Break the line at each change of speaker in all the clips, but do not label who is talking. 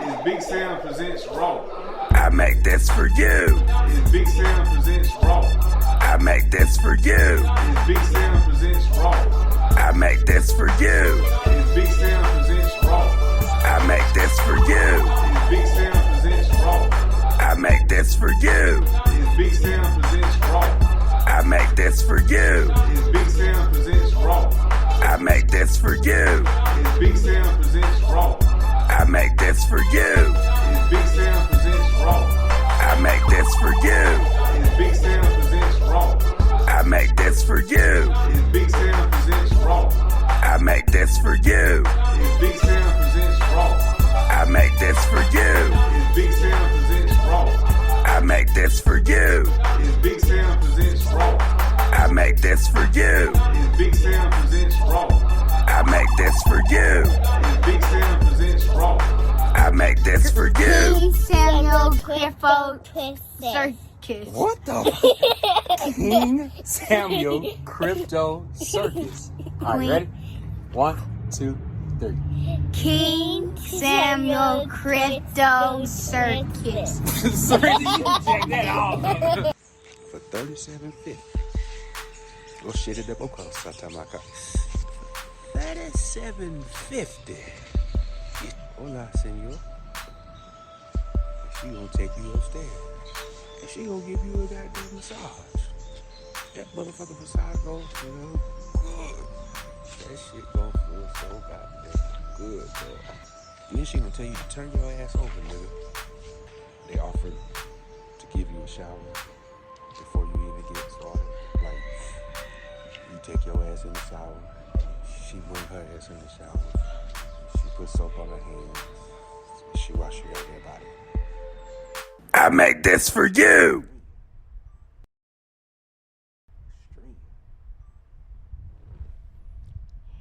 It's Big Sam presents Raw.
I make this for you.
It's Big Sam presents Raw.
I make this for you.
It's Big Sam presents Raw.
I make this for you.
It's Big Sam presents Raw.
I make this for you.
It's Big Sam presents Raw.
I make this for you.
It's Big Sam presents Raw.
I make this for you.
It's Big Sam presents Raw.
I make this for you.
It's Big Sam presents Raw.
I make this for you.
It's Big Sam presents Raw.
I make this for you.
It's Big Sam presents Raw.
I make this for you.
It's Big Sam presents Raw.
I make this for you.
It's Big Sam presents Raw.
I make this for you.
It's Big Sam presents Raw.
I make this for you.
It's Big Sam presents Raw.
I make this for you.
It's Big Sam presents Raw.
I make this for you.
It's Big Sam presents Raw.
I make this for you.
King Samuel Crypto Circus.
What the? King Samuel Crypto Circus. All right, ready? 1, 2, 3.
King Samuel Crypto Circus.
Sorry, you check that off. For $37.50. Go shit it up, okay. Satamaka. $37.50. Hola, senor. She gonna take you upstairs. And she gonna give you a goddamn massage. That motherfucking massage goes feel good. That shit gon' feel so goddamn good, bro. Then she gonna tell you to turn your ass over, nigga. They offered to give you a shower before you even get started. Like, you take your ass in the shower. She bring her ass in the shower. She put soap on her hands. She wash your goddamn body.
I make this for you.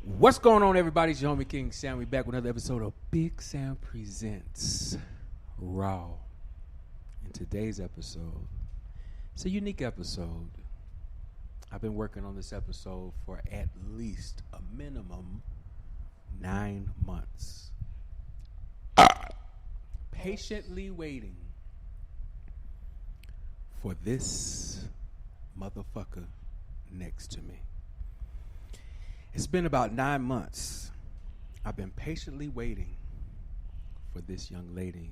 What's going on, everybody? It's your homie King Sam. We back with another episode of Big Sam Presents Raw. In today's episode, it's a unique episode. I've been working on this episode for at least a minimum 9 months. Patiently waiting for this motherfucker next to me. It's been about 9 months. I've been patiently waiting for this young lady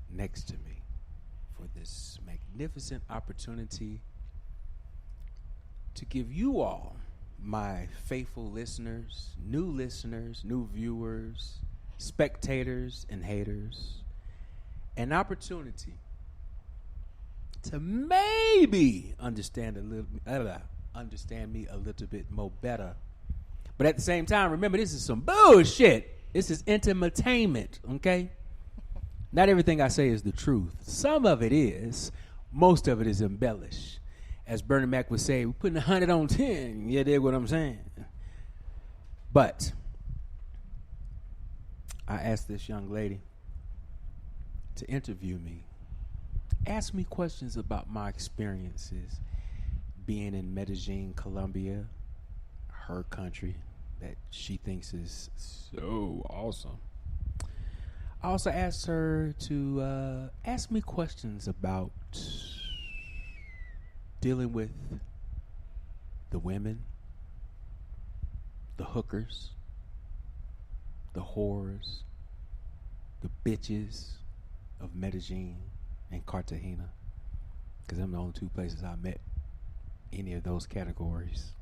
next to me, for this magnificent opportunity to give you all, my faithful listeners, new viewers, spectators, and haters, an opportunity to maybe understand me a little bit more better. But at the same time, remember, this is some bullshit. This is entertainment, okay? Not everything I say is the truth. Some of it is. Most of it is embellished. As Bernie Mac would say, we're putting 100 on 10. You dig what I'm saying? But I asked this young lady to interview me. Ask me questions about my experiences being in Medellin, Colombia, her country that she thinks is so awesome. I also asked her to ask me questions about dealing with the women, the hookers, the whores, the bitches of Medellin and Cartagena, because I'm the only two places I met any of those categories.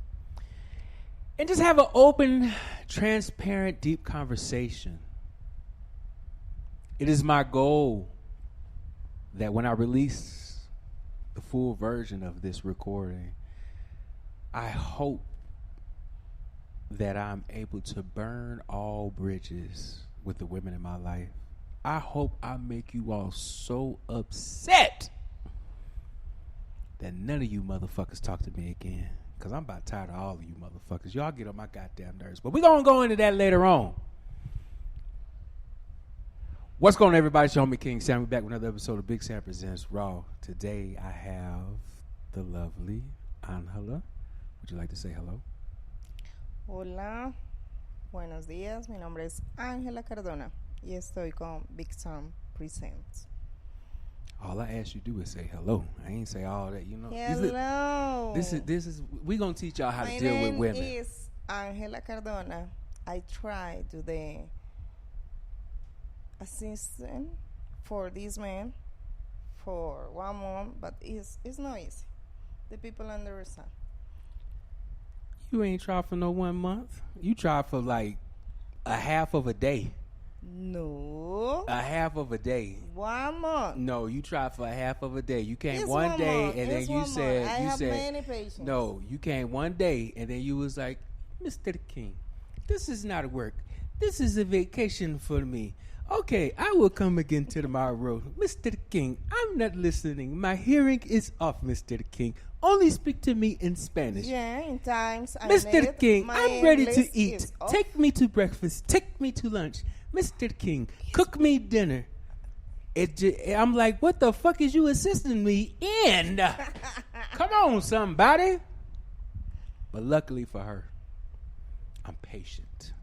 And just have an open, transparent, deep conversation. It is my goal that when I release the full version of this recording, I hope that I'm able to burn all bridges with the women in my life. I hope I make you all so upset that none of you motherfuckers talk to me again. Because I'm about tired of all of you motherfuckers. Y'all get on my goddamn nerves. But we're going to go into that later on. What's going on, everybody? It's your homie King Sam. We're back with another episode of Big Sam Presents Raw. Today I have the lovely Angela. Would you like to say hello?
Hola, buenos días. Mi nombre es Ángela Cardona. Y estoy con Big Sam Presents.
All I ask you to do is say hello. I ain't say all that, you know.
Hello.
This is we gonna teach y'all how
My
to deal with
name
women.
is Angela Cardona. I try to the assistant for this man for 1 month, but it's not easy. The people understand.
You ain't tried for no 1 month. You tried for like a half of a day.
No.
A half of a day.
1 month.
No, you tried for a half of a day. You came
It's
one
1
day
month.
and then
It's
you
1 month.
said
I
you
have
said
many patients.
no. You came one day and then you was like, Mr. King, this is not work. This is a vacation for me. Okay, I will come again tomorrow. Mr. King, I'm not listening. My hearing is off, Mr. King. Only speak to me in Spanish.
Yeah, in times I
Mr.
need
King,
my
I'm ready to
English
eat.
is off.
Take me to breakfast. Take me to lunch. Mr. King, cook me dinner. I'm like, what the fuck is you assisting me in? Come on, somebody. But luckily for her, I'm patient.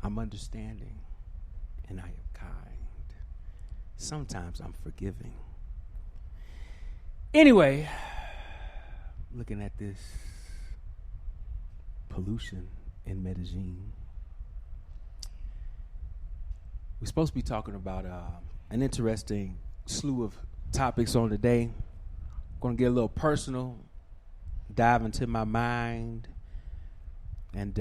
I'm understanding. And I am kind. Sometimes I'm forgiving. Anyway, looking at this pollution in Medellin. We're supposed to be talking about an interesting slew of topics on the day. Going to get a little personal, dive into my mind, and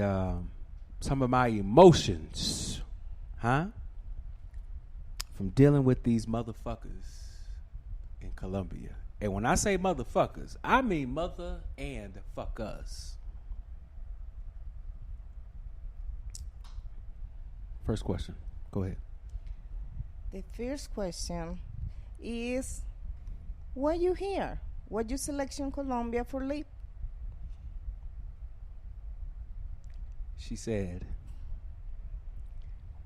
some of my emotions, from dealing with these motherfuckers in Colombia. And when I say motherfuckers, I mean mother and fuckers. First question. Go ahead.
The first question is, why you here? Why you selection Colombia for live?
She said,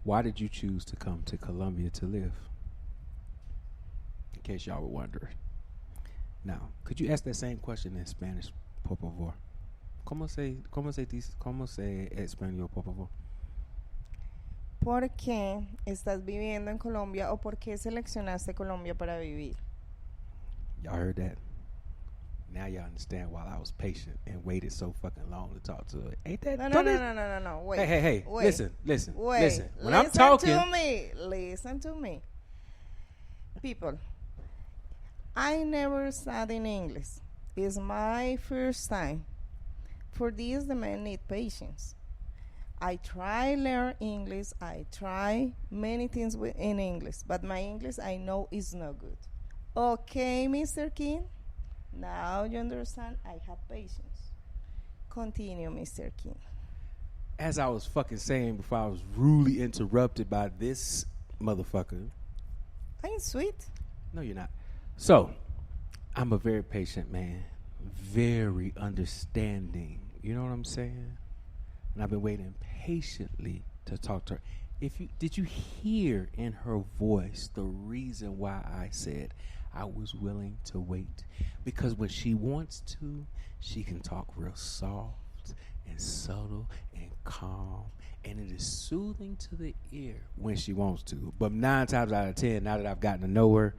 why did you choose to come to Colombia to live? In case y'all were wondering. Now, could you ask that same question in Spanish, por favor? ¿Cómo se español, por favor?
¿Por qué estás viviendo en Colombia o por qué seleccionaste Colombia para vivir?
Y'all heard that? Now y'all understand why I was patient and waited so fucking long to talk to it. Ain't that?
No. Wait.
Hey.
Wait.
Listen.
Wait.
Listen. When I'm talking,
Listen to me. People, I never studied English. It's my first time. For this, the man need patience. I try learn English. I try many things in English, but my English I know is not good. Okay, Mr. King. Now you understand. I have patience. Continue, Mr. King.
as I was fucking saying before I was rudely interrupted by this motherfucker.
I'm sweet.
No, you're not. So, I'm a very patient man, very understanding. You know what I'm saying? And I've been waiting patiently to talk to her. Did you hear in her voice the reason why I said I was willing to wait? Because when she wants to, she can talk real soft and subtle and calm, and it is soothing to the ear when she wants to. But 9 times out of 10, now that I've gotten to know her,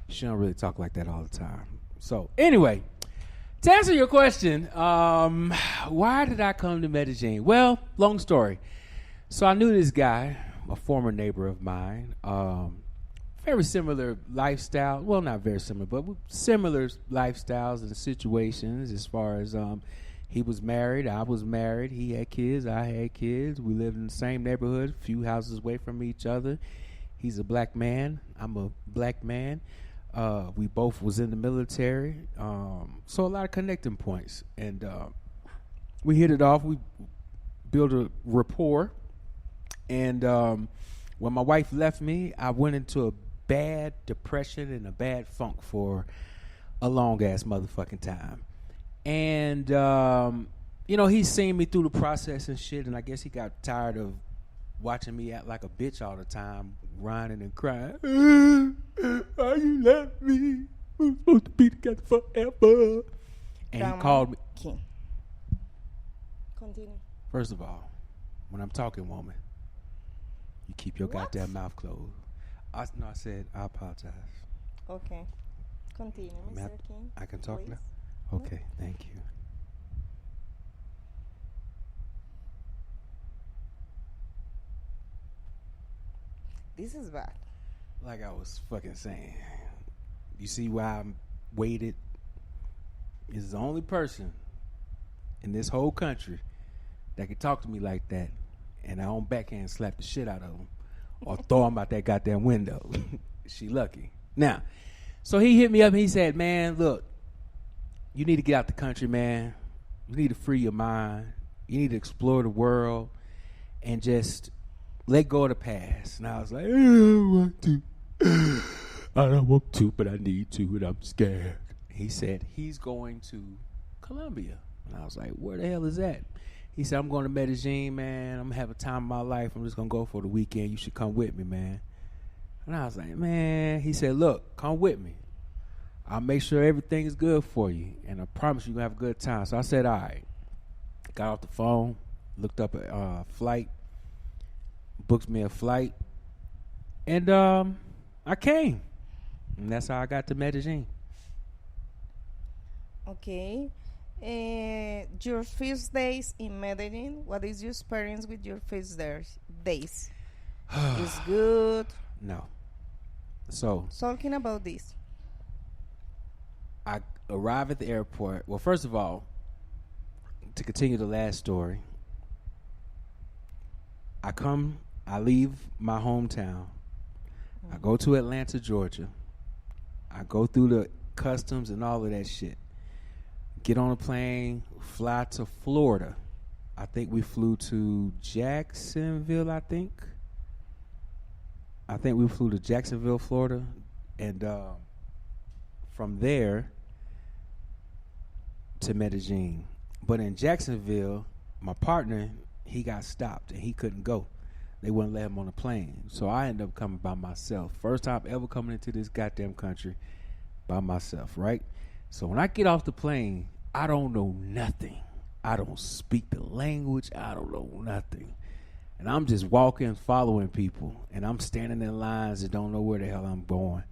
she don't really talk like that all the time. So anyway, to answer your question, why did I come to Medellin? Well, long story. So I knew this guy, a former neighbor of mine, very similar lifestyle. Well, not very similar, but similar lifestyles and situations as far as he was married, I was married, he had kids, I had kids. We lived in the same neighborhood, a few houses away from each other. He's a black man, I'm a black man. We both was in the military, so a lot of connecting points. And we hit it off. We built a rapport. And when my wife left me, I went into a bad depression and a bad funk for a long-ass motherfucking time. And, he's seen me through the process and shit, and I guess he got tired of watching me act like a bitch all the time, whining and crying. Why you left me? We're supposed to be together forever. And he called me.
King. Continue.
First of all, when I'm talking, woman, You keep your
What?
goddamn mouth closed. I said I apologize.
Okay. Continue,
Ma'am,
Mr. King.
I can talk
please.
now? Okay, thank you.
This is bad.
Like I was fucking saying, you see why I waited? Is the only person in this whole country that can talk to me like that, and I don't backhand slap the shit out of him or throw him out that goddamn window. She lucky. Now, so he hit me up and he said, "Man, look, you need to get out the country, man. You need to free your mind. You need to explore the world and just let go of the past." And I was like, "I don't want to. I don't want to, but I need to, and I'm scared." He said he's going to Colombia. And I was like, "Where the hell is that?" He said, "I'm going to Medellin, man. I'm going to have a time of my life. I'm just going to go for the weekend. You should come with me, man." And I was like, "Man." He said, "Look, come with me. I'll make sure everything is good for you, and I promise you're going to have a good time." So I said, "All right." Got off the phone, looked up a flight, booked me a flight, and I came. And that's how I got to Medellin.
Okay. Your first days in Medellin, what is your experience with your first days? Is good.
No. So
Talking about this.
I arrive at the airport. Well, first of all, to continue the last story, I leave my hometown. I go to Atlanta, Georgia. I go through the customs and all of that shit. Get on a plane, fly to Florida. I think we flew to Jacksonville, I think we flew to Jacksonville, Florida. And from there to Medellin. But in Jacksonville, my partner, he got stopped and he couldn't go. They wouldn't let him on the plane. So I ended up coming by myself. First time ever coming into this goddamn country by myself, right? So when I get off the plane, I don't know nothing. I don't speak the language. I don't know nothing. And I'm just walking, following people. And I'm standing in lines that don't know where the hell I'm going.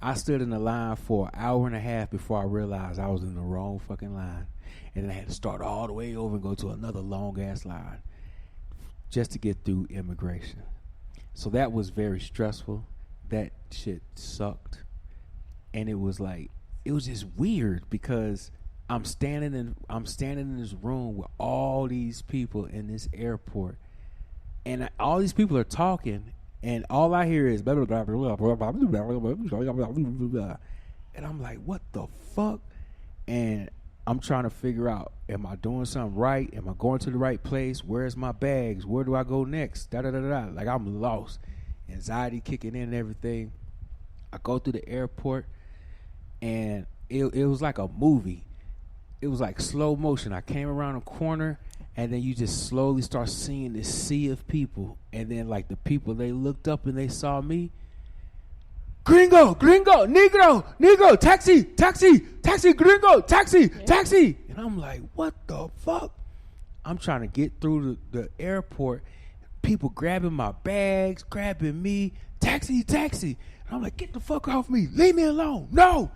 I stood in the line for an hour and a half before I realized I was in the wrong fucking line. And then I had to start all the way over and go to another long-ass line just to get through immigration. So that was very stressful. That shit sucked. And it was just weird because I'm standing in this room with all these people in this airport. And all these people are talking, and all I hear is blah, blah, blah, blah, blah, blah, blah, blah, blah. And I'm like, what the fuck? And I'm trying to figure out, am I doing something right? Am I going to the right place? Where's my bags? Where do I go next? Da da da da. Like I'm lost. Anxiety kicking in and everything. I go through the airport, and it was like a movie. It was like slow motion. I came around a corner, and then you just slowly start seeing this sea of people. And then like the people, they looked up and they saw me. Gringo, gringo, negro, taxi, gringo, taxi. And I'm like, what the fuck? I'm trying to get through the airport. People grabbing my bags, grabbing me. Taxi. And I'm like, get the fuck off me. Leave me alone. No.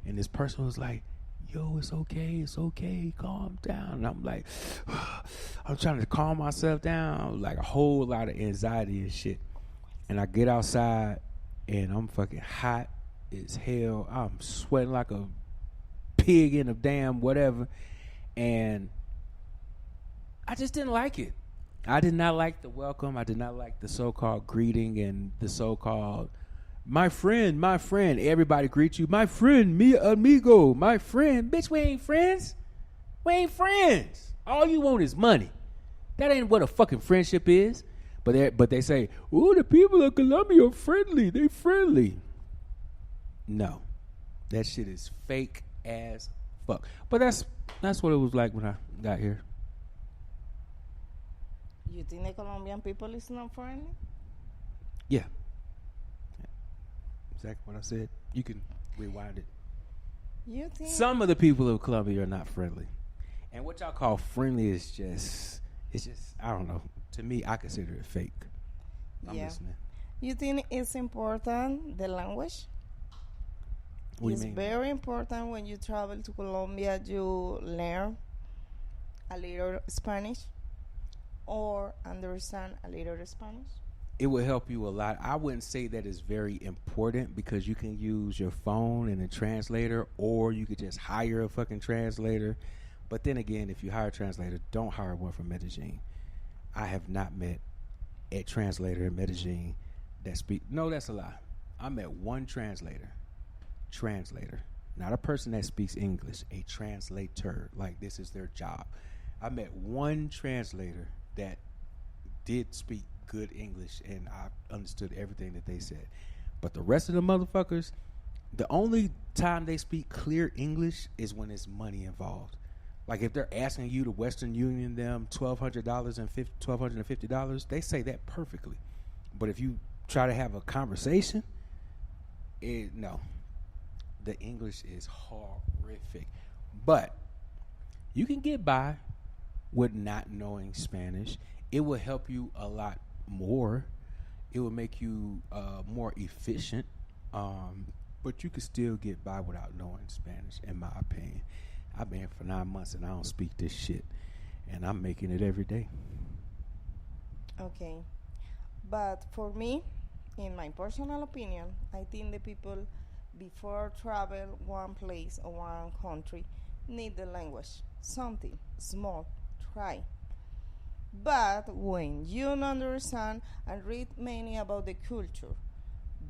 And this person was like, yo, it's okay, calm down. And I'm like, I'm trying to calm myself down. Like a whole lot of anxiety and shit. And I get outside, and I'm fucking hot as hell. I'm sweating like a pig in a damn whatever. And I just didn't like it. I did not like the welcome. I did not like the so-called greeting and the so-called, my friend. Everybody greets you. My friend, mi amigo, my friend. Bitch, we ain't friends. All you want is money. That ain't what a fucking friendship is. But they say, oh, the people of Colombia are friendly. They friendly. No. That shit is fake as fuck. But that's what it was like when I got here.
You think the Colombian people is not friendly?
Yeah. Exactly what I said. You can rewind it.
You think?
Some of the people of Colombia are not friendly. And what y'all call friendly is just, I don't know. To me, I consider it fake. I'm
Yeah.
listening.
You think it's important, the language?
What do
It's
you mean?
very important when you travel to Colombia, you learn a little Spanish or understand a little Spanish.
It would help you a lot. I wouldn't say that it's very important because you can use your phone and a translator, or you could just hire a fucking translator. But then again, if you hire a translator, don't hire one from Medellin. I have not met a translator in Medellin that speak. No, that's a lie. I met one translator, not a person that speaks English, a translator. Like this is their job. I met one translator that did speak good English, and I understood everything that they said. But the rest of the motherfuckers, the only time they speak clear English is when there's money involved. Like if they're asking you to Western Union them $1,200 and $1,250, they say that perfectly. But if you try to have a conversation, no, the English is horrific. But you can get by with not knowing Spanish. It will help you a lot more. It will make you more efficient. But you can still get by without knowing Spanish, in my opinion. I've been here for 9 months and I don't speak this shit. And I'm making it every day.
Okay. But for me, in my personal opinion, I think the people before travel one place or one country need the language. Something small, try. But when you don't understand and read many about the culture,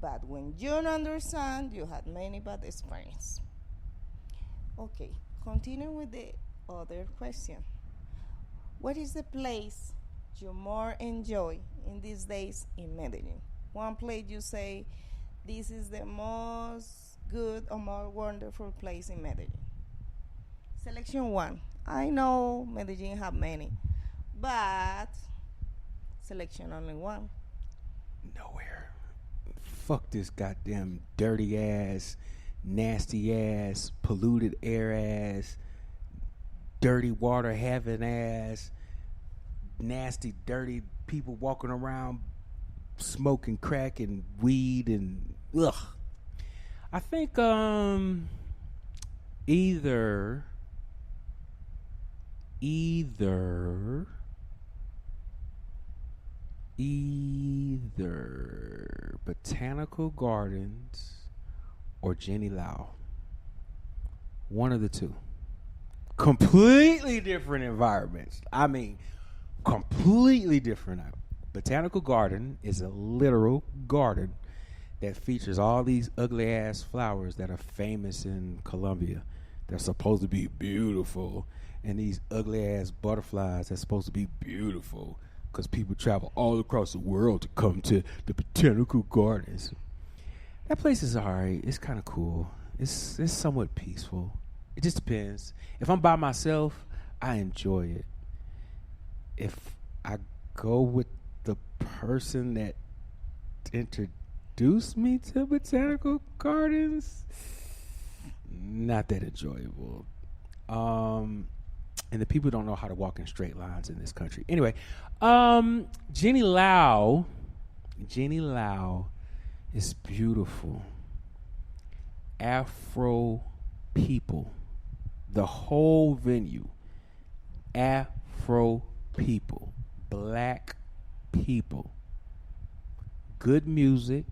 but when you don't understand, you had many bad experience. Okay, continue with the other question. What is the place you more enjoy in these days in Medellin? One place you say, this is the most good or more wonderful place in Medellin. Selection one. I know Medellin have many, but selection only one.
Nowhere. Fuck this goddamn dirty ass, nasty ass, polluted air ass, dirty water having ass, nasty, dirty people walking around smoking crack and weed and ugh. I think either Botanical Gardens or Jenny Lau. One of the two. Completely different environments. I mean, completely different. Botanical Garden is a literal garden that features all these ugly ass flowers that are famous in Colombia. They're supposed to be beautiful. And these ugly ass butterflies that's supposed to be beautiful because people travel all across the world to come to the Botanical Gardens. That place is alright. It's kind of cool. It's somewhat peaceful. It just depends. If I'm by myself, I enjoy it. If I go with the person that introduced me to Botanical Gardens, not that enjoyable. And the people don't know how to walk in straight lines in this country. Anyway, Jenny Lau is beautiful. Afro people. The whole venue. Afro people. Black people. Good music.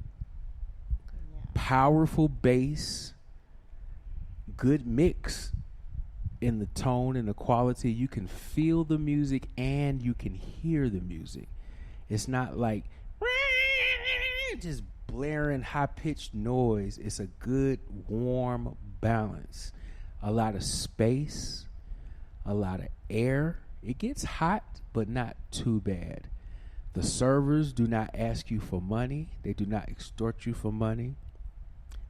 Powerful bass. Good mix in the tone and the quality. You can feel the music and you can hear the music. It's not like just blaring high-pitched noise. It's a good, warm balance. A lot of space, a lot of air. It gets hot, but not too bad. The servers do not ask you for money. They do not extort you for money.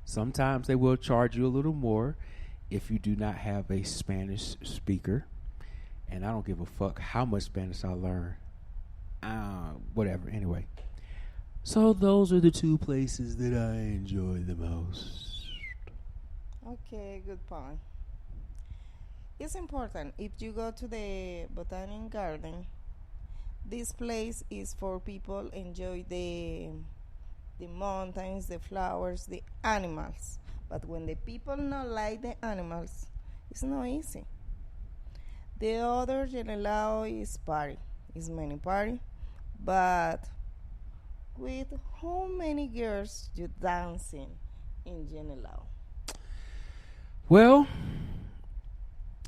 Sometimes they will charge you a little more if you do not have a Spanish speaker. And I don't give a fuck how much Spanish I learn. Whatever, anyway. So those are the two places that I enjoy the most.
Okay, good point. It's important if you go to the Botanic Garden, This place is for people enjoy the mountains, the flowers, the animals. But when the people not like the animals, it's not easy. The other Genelao is party. It's many party, but with how many girls you dancing in Genelao?
Well,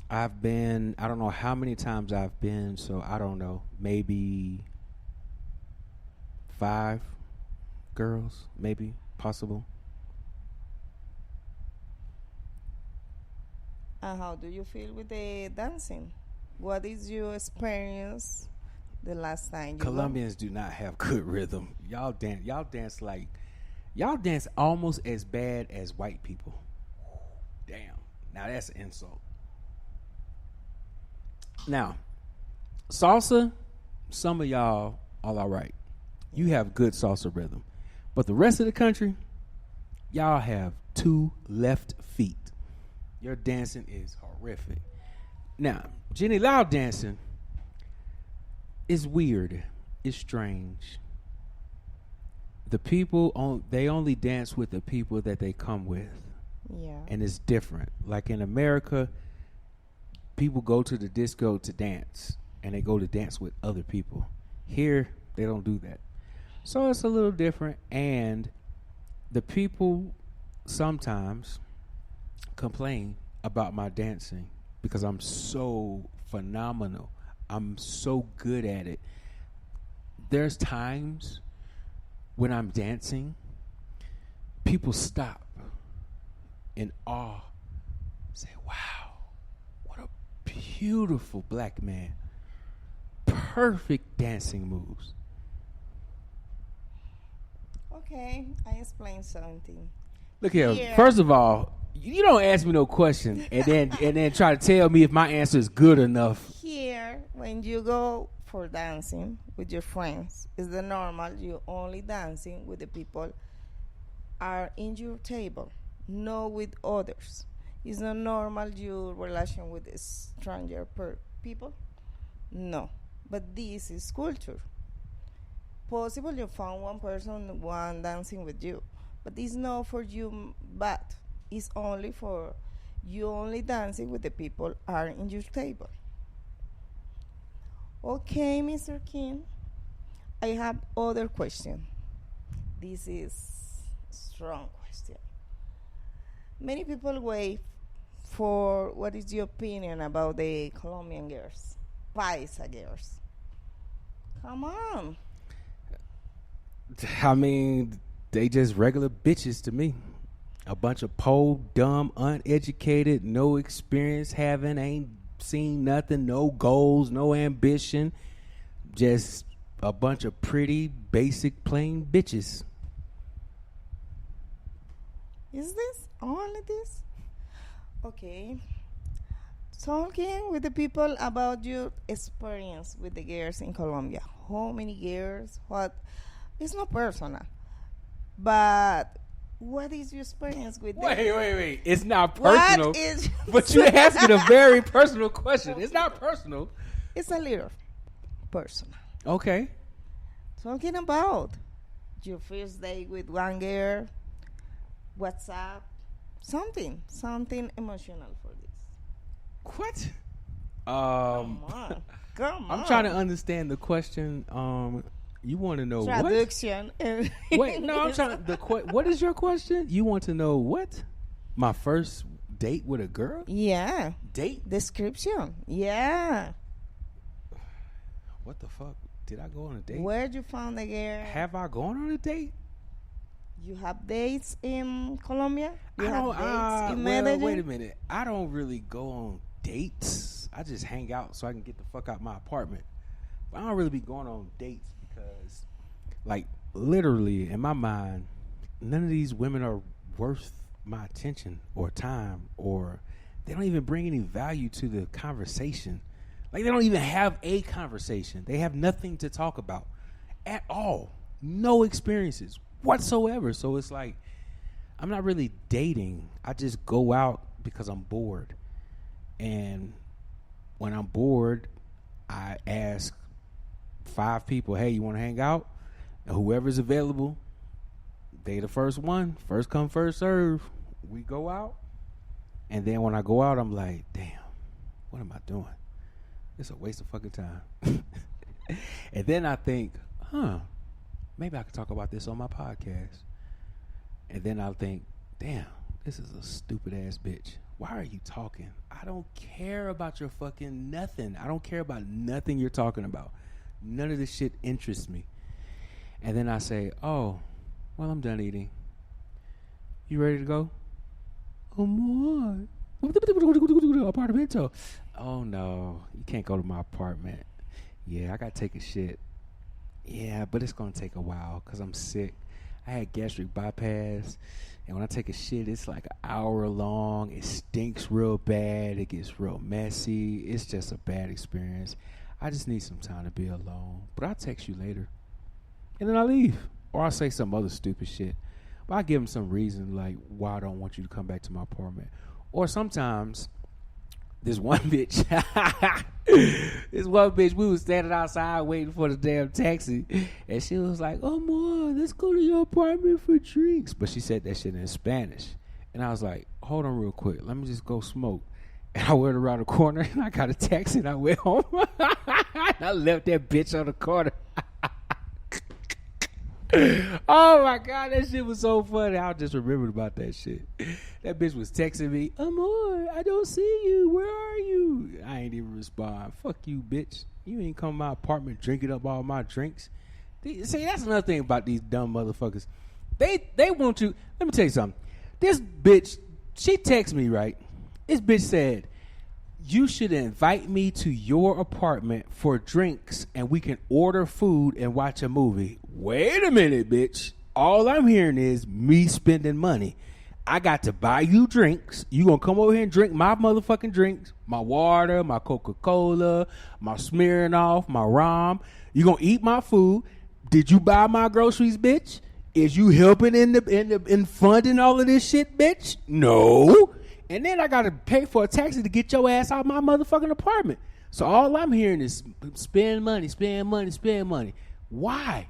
I don't know how many times I've been, so I don't know, maybe 5 girls, maybe, possible.
And how do you feel with the dancing? What is your experience the last time you
Colombians do not have good rhythm. Y'all dance almost as bad as white people. Damn. Now that's an insult. Now, salsa, some of y'all all right. You have good salsa rhythm. But the rest of the country, y'all have 2 left feet. Your dancing is horrific. Now, Jenny Lau dancing is weird. It's strange. The people, they only dance with the people that they come with.
Yeah.
And it's different. Like in America, people go to the disco to dance, and they go to dance with other people. Here, they don't do that. So it's a little different, and the people sometimes complain about my dancing because I'm so phenomenal. I'm so good at it. There's times when I'm dancing, people stop in awe, say, wow, what a beautiful black man. Perfect dancing moves.
Okay, I explain something.
Look here.
Yeah.
First of all, you don't ask me no question and then try to tell me if my answer is good enough.
Here, when you go for dancing with your friends, is the normal you only dancing with the people are in your table, not with others. It's not normal your relation with stranger people. No, but this is culture. Possible you found one dancing with you, but it's not for you. But it's only for you only dancing with the people are in your table. Okay, Mr. King, I have other question. This is strong question. Many people wait for what is your opinion about the Colombian girls, Paisa girls. Come on.
I mean, they just regular bitches to me. A bunch of poor, dumb, uneducated, no experience having, ain't seen nothing, no goals, no ambition. Just a bunch of pretty, basic, plain bitches.
Is this only this? Okay. Talking with the people about your experience with the girls in Colombia. How many girls? What? It's not personal. But what is your experience with them?
Wait. It's not personal.
What is
But you're asking a very personal question. It's not personal.
It's a little personal.
Okay.
Talking about your first day with one girl, WhatsApp, something emotional for this.
What?
Come on.
I'm trying to understand the question. You want to know
Traduction.
what? Wait, no, I'm trying to. What is your question? You want to know what? My first date with a girl?
Yeah.
Date?
Description. Yeah.
What the fuck? Did I go on a date?
Where'd you find the girl?
Have I gone on a date?
You have dates in Colombia? You
I
have
don't.
dates in
Well,
Medellin?
wait a minute. I don't really go on dates. I just hang out so I can get the fuck out my apartment. But I don't really be going on dates because, like, literally in my mind, none of these women are worth my attention or time, or they don't even bring any value to the conversation. Like, they don't even have a conversation. They have nothing to talk about at all. No experiences whatsoever. So it's like, I'm not really dating. I just go out because I'm bored. And when I'm bored, I ask 5 people. Hey, you want to hang out? And whoever's available, they the first one. First come, first serve. We go out. And then when I go out, I'm like, damn, what am I doing? It's a waste of fucking time. And then I think, maybe I could talk about this on my podcast. And then I'll think, damn, this is a stupid ass bitch. Why are you talking? I don't care about your fucking nothing. I don't care about nothing you're talking about. None of this shit interests me. And then I say, oh, well, I'm done eating. You ready to go? Come on. Apartamento. Oh, no. You can't go to my apartment. Yeah, I got to take a shit. Yeah, but it's going to take a while because I'm sick. I had gastric bypass. And when I take a shit, it's like an hour long. It stinks real bad. It gets real messy. It's just a bad experience. I just need some time to be alone. But I'll text you later. And then I leave. Or I'll say some other stupid shit. But I give them some reason like why I don't want you to come back to my apartment. Or sometimes this one bitch, we was standing outside waiting for the damn taxi. And she was like, oh, boy, let's go to your apartment for drinks. But she said that shit in Spanish. And I was like, hold on real quick. Let me just go smoke. And I went around the corner and I got a taxi and I went home. I left that bitch on the corner. Oh my God, that shit was so funny. I just remembered about that shit. That bitch was texting me, Amor, I don't see you. Where are you? I ain't even respond. Fuck you, bitch. You ain't come to my apartment drinking up all my drinks. See, that's another thing about these dumb motherfuckers. They want you. Let me tell you something. This bitch, she texted me, right? This bitch said, you should invite me to your apartment for drinks and we can order food and watch a movie. Wait a minute, bitch. All I'm hearing is me spending money. I got to buy you drinks. You gonna come over here and drink my motherfucking drinks, my water, my Coca-Cola, my Smirnoff, my rum. You gonna eat my food. Did you buy my groceries, bitch? Is you helping in funding all of this shit, bitch? No. And then I got to pay for a taxi to get your ass out of my motherfucking apartment. So all I'm hearing is spend money, spend money, spend money. Why?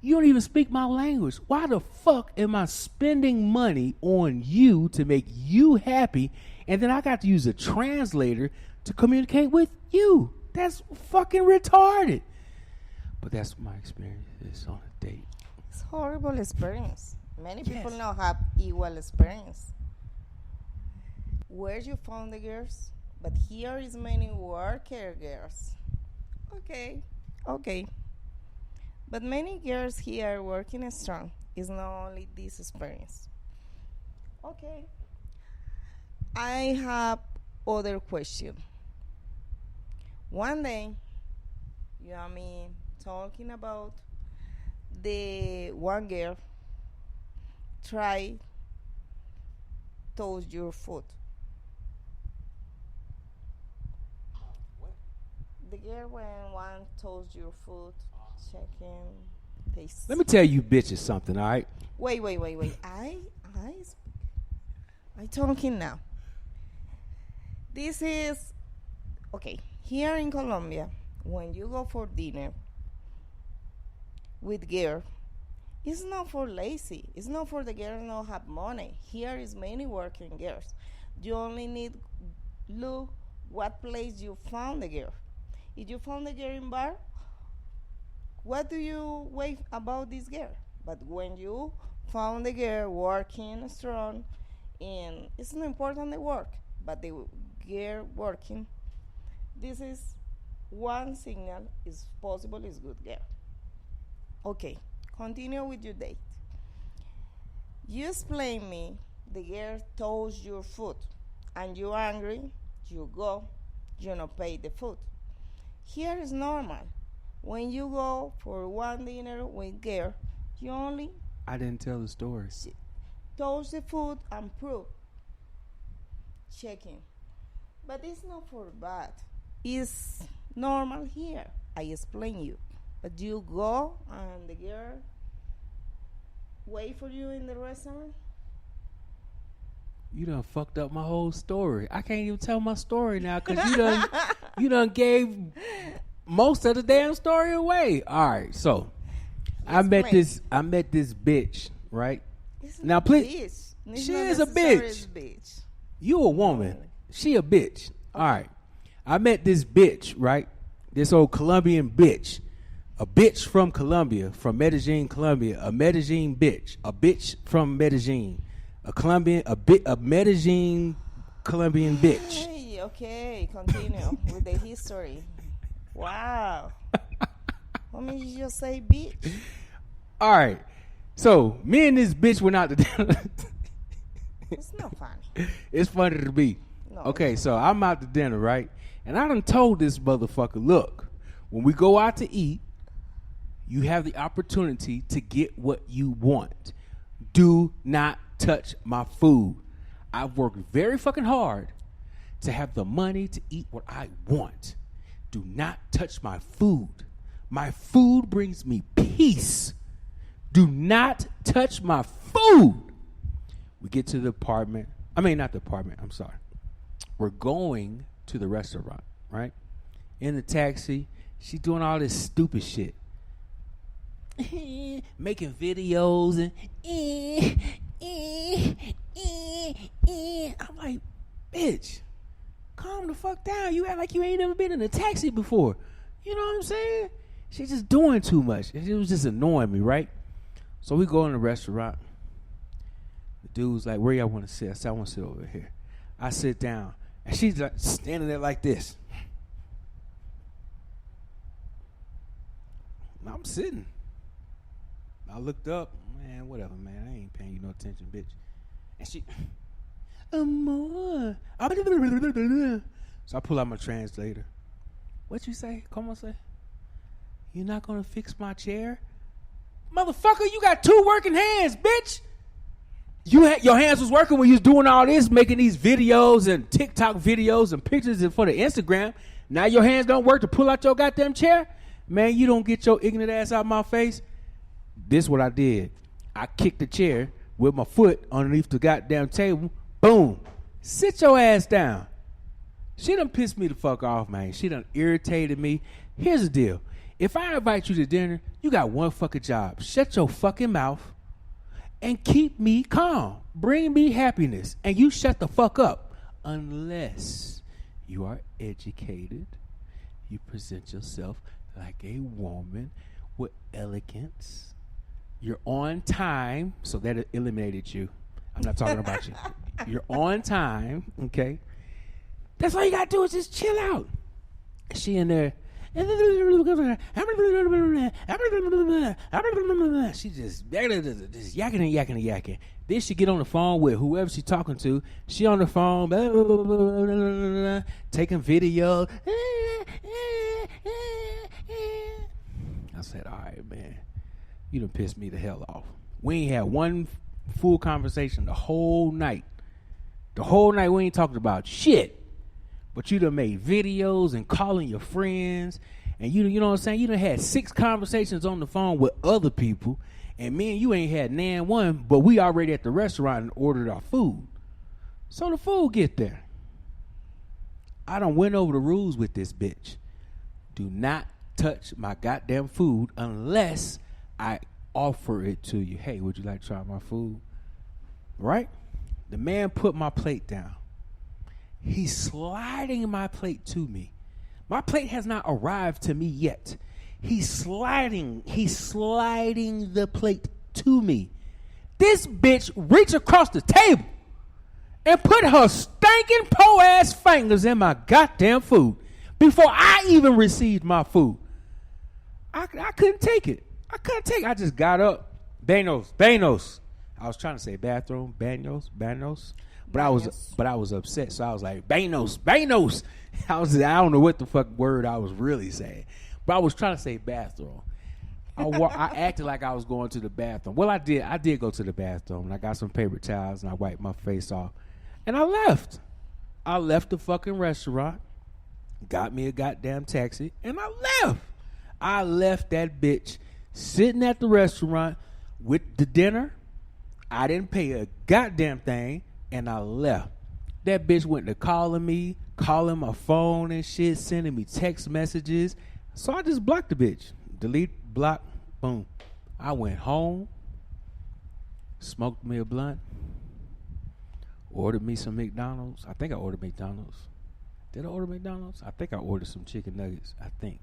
You don't even speak my language. Why the fuck am I spending money on you to make you happy, and then I got to use a translator to communicate with you? That's fucking retarded. But that's my experience on a date.
It's horrible experience. Many people now have equal experience. Where you found the girls? But here is many worker girls. Okay. But many girls here working strong. It's not only this experience. Okay. I have other question. One day, you and me talking about the one girl try toast your food. The girl when one toast your food, checking, taste.
Let me tell you bitches something, all right?
Wait. I talking now. This is okay. Here in Colombia, when you go for dinner with girl, it's not for lazy. It's not for the girl not have money. Here is many working girls. You only need look what place you found the girl. If you found the girl in bar, what do you wait about this girl? But when you found the girl working strong, and it's not important the work, but the girl working, this is one signal is possible is good girl. Okay, continue with your date. You explain me the girl toast your food and you're angry, you go, you don't pay the food. Here is normal. When you go for one dinner with girl, you only
I didn't tell the story.
toast the food and prove checking. But it's not for bad. It's normal here. I explain you. But you go and the girl wait for you in the restaurant.
You done fucked up my whole story. I can't even tell my story now because you done gave most of the damn story away. All right, so I met this bitch, right?
It's
Now,
not
please,
bitch. It's
she
not
is a
necessarily
bitch. You a woman. She a bitch. All right. I met this bitch, right? This old Colombian bitch. A bitch from Colombia, from Medellin, Colombia. A Medellin bitch. A bitch from Medellin. A Medellin Colombian bitch.
Hey, okay, continue with the history. Wow. Let me just say bitch.
All right. So, me and this bitch went out to dinner.
It's not funny.
It's funny to me.
No,
Okay, so I'm out to dinner, right? And I done told this motherfucker, look, when we go out to eat, you have the opportunity to get what you want. Do not touch my food. I've worked very fucking hard to have the money to eat what I want. Do not touch my food. My food brings me peace. Do not touch my food. We get to the apartment. I mean, not the apartment. I'm sorry. We're going to the restaurant, right? In the taxi, she's doing all this stupid shit. Making videos and I'm like, bitch, calm the fuck down. You act like you ain't never been in a taxi before. You know what I'm saying? She's just doing too much. And it was just annoying me, right? So we go in the restaurant. The dude's like, where y'all want to sit? I said, I want to sit over here. I sit down. And she's like standing there like this. And I'm sitting. I looked up. Man, whatever, man. I ain't paying you no attention, bitch. And she, amor. So I pull out my translator. What you say? Come on, say. You're not going to fix my chair? Motherfucker, you got two working hands, bitch. Your hands was working when you was doing all this, making these videos and TikTok videos and pictures for the Instagram. Now your hands don't work to pull out your goddamn chair? Man, you don't get your ignorant ass out my face. This is what I did. I kicked the chair with my foot underneath the goddamn table. Boom. Sit your ass down. She done pissed me the fuck off, man. She done irritated me. Here's the deal. If I invite you to dinner, you got one fucking job. Shut your fucking mouth and keep me calm. Bring me happiness. And you shut the fuck up. Unless you are educated, you present yourself like a woman with elegance. You're on time, so that eliminated you. I'm not talking about you. You're on time, okay? That's all you gotta do is just chill out. She in there. She just yakking and yakking. Then she get on the phone with whoever she talking to. She on the phone, taking video. I said, all right, man, you done pissed me the hell off. We ain't had one full conversation the whole night. The whole night we ain't talked about shit. But you done made videos and calling your friends. And you know what I'm saying? You done had 6 conversations on the phone with other people. And me and you ain't had nan one. But we already at the restaurant and ordered our food. So the food get there. I done went over the rules with this bitch. Do not touch my goddamn food unless I offer it to you. Hey, would you like to try my food? Right? The man put my plate down. He's sliding my plate to me. My plate has not arrived to me yet. He's sliding the plate to me. This bitch reached across the table and put her stinking po-ass fingers in my goddamn food before I even received my food. I couldn't take it. I just got up. Banos. I was trying to say bathroom, banos. But I was upset, so I was like, Banos. I don't know what the fuck word I was really saying, but I was trying to say bathroom. I acted like I was going to the bathroom. Well, I did. I did go to the bathroom, and I got some paper towels, and I wiped my face off, and I left. I left the fucking restaurant, got me a goddamn taxi, and I left. I left that bitch sitting at the restaurant with the dinner. I didn't pay a goddamn thing. And I left. That bitch went to calling my phone and shit, sending me text messages. I So I just blocked the bitch. Delete, block, boom. I went home, smoked me a blunt, ordered me some McDonald's. I think I ordered McDonald's. Did I order McDonald's? I think I ordered some chicken nuggets, I think.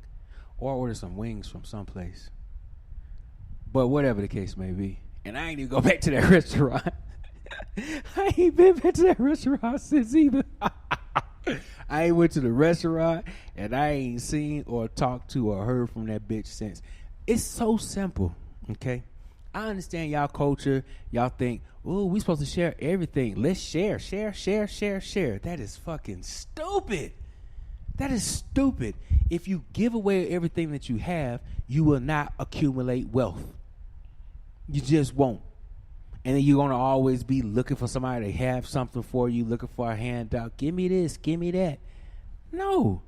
Or I ordered some wings from someplace. But whatever the case may be. And I ain't even go back to that restaurant. I ain't been back to that restaurant since either. I ain't went to the restaurant and I ain't seen or talked to or heard from that bitch since. It's so simple, okay? I understand y'all culture. Y'all think, oh, we supposed to share everything. Let's share. That is fucking stupid. That is stupid. If you give away everything that you have, you will not accumulate wealth. You just won't. And then you're going to always be looking for somebody to have something for you, looking for a handout. Give me this, give me that. No.